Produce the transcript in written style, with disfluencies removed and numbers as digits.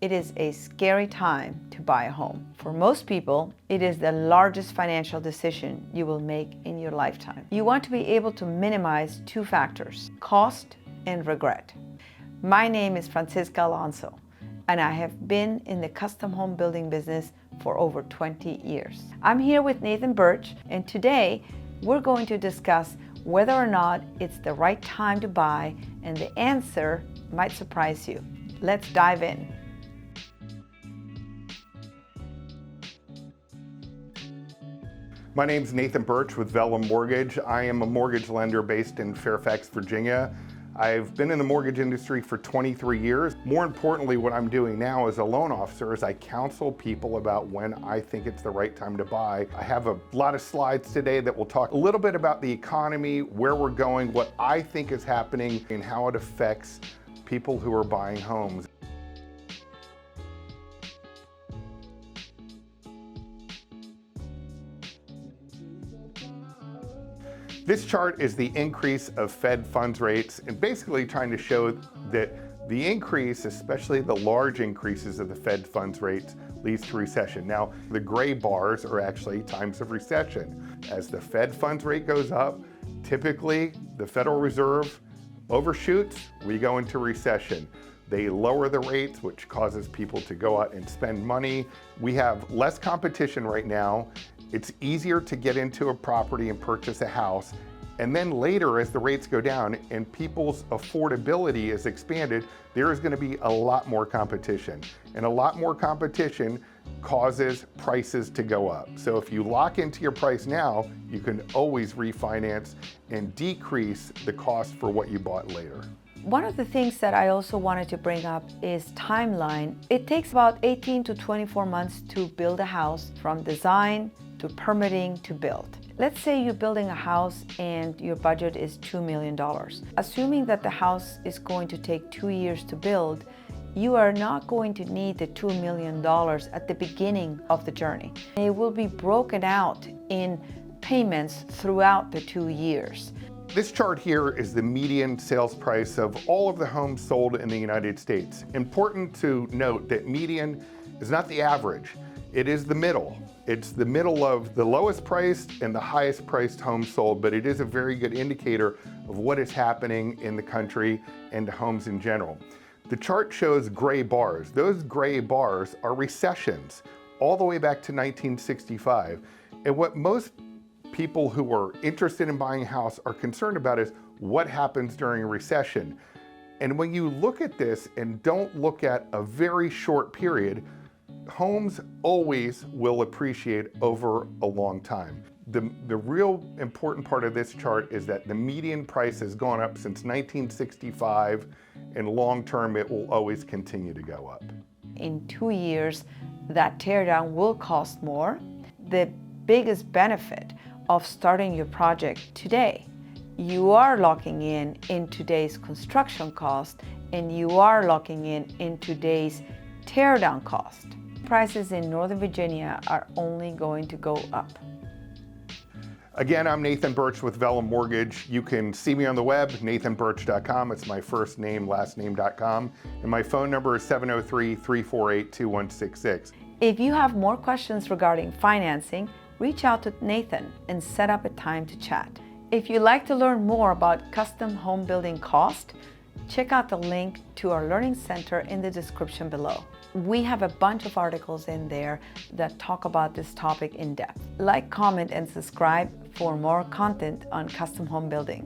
it is a scary time to buy a home. For most people, it is the largest financial decision you will make in your lifetime. You want to be able to minimize two factors: cost and regret. My name is Francisca Alonso, and I have been in the custom home building business for over 20 years. I'm here with Nathan Burch, and today we're going to discuss whether or not it's the right time to buy, and the answer might surprise you. Let's dive in. My name's Nathan Burch with Vellum Mortgage. I am a mortgage lender based in Fairfax, Virginia. I've been in the mortgage industry for 23 years. More importantly, what I'm doing now as a loan officer is I counsel people about when I think it's the right time to buy. I have a lot of slides today that will talk a little bit about the economy, where we're going, what I think is happening, and how it affects people who are buying homes. This chart is the increase of Fed funds rates, and basically trying to show that the increase, especially the large increases of the Fed funds rates, leads to recession. Now, the gray bars are actually times of recession. As the Fed funds rate goes up, typically the Federal Reserve overshoots, we go into recession. They lower the rates, which causes people to go out and spend money. We have less competition right now. It's easier to get into a property and purchase a house. And then later, as the rates go down and people's affordability is expanded, there is going to be a lot more competition. And a lot more competition causes prices to go up. So if you lock into your price now, you can always refinance and decrease the cost for what you bought later. One of the things that I also wanted to bring up is timeline. It takes about 18 to 24 months to build a house, from design to permitting to build. Let's say you're building a house and your budget is $2 million. Assuming that the house is going to take 2 years to build, you are not going to need the $2 million at the beginning of the journey. It will be broken out in payments throughout the 2 years. This chart here is the median sales price of all of the homes sold in the United States. Important to note that median is not the average, it is the middle. It's the middle of the lowest priced and the highest priced homes sold, but it is a very good indicator of what is happening in the country and homes in general. The chart shows gray bars. Those gray bars are recessions all the way back to 1965. And what most people who are interested in buying a house are concerned about is what happens during a recession. And when you look at this and don't look at a very short period, homes always will appreciate over a long time. The real important part of this chart is that the median price has gone up since 1965, and long term it will always continue to go up. In 2 years, that teardown will cost more. The biggest benefit of starting your project today, you are locking in today's construction cost, and you are locking in today's teardown cost. Prices in Northern Virginia are only going to go up. Again, I'm Nathan Burch with Vellum Mortgage. You can see me on the web, nathanburch.com. It's my first name, last name.com. And my phone number is 703-348-2166. If you have more questions regarding financing, reach out to Nathan and set up a time to chat. If you'd like to learn more about custom home building cost, check out the link to our Learning Center in the description below. We have a bunch of articles in there that talk about this topic in depth. Like, comment, and subscribe for more content on custom home building.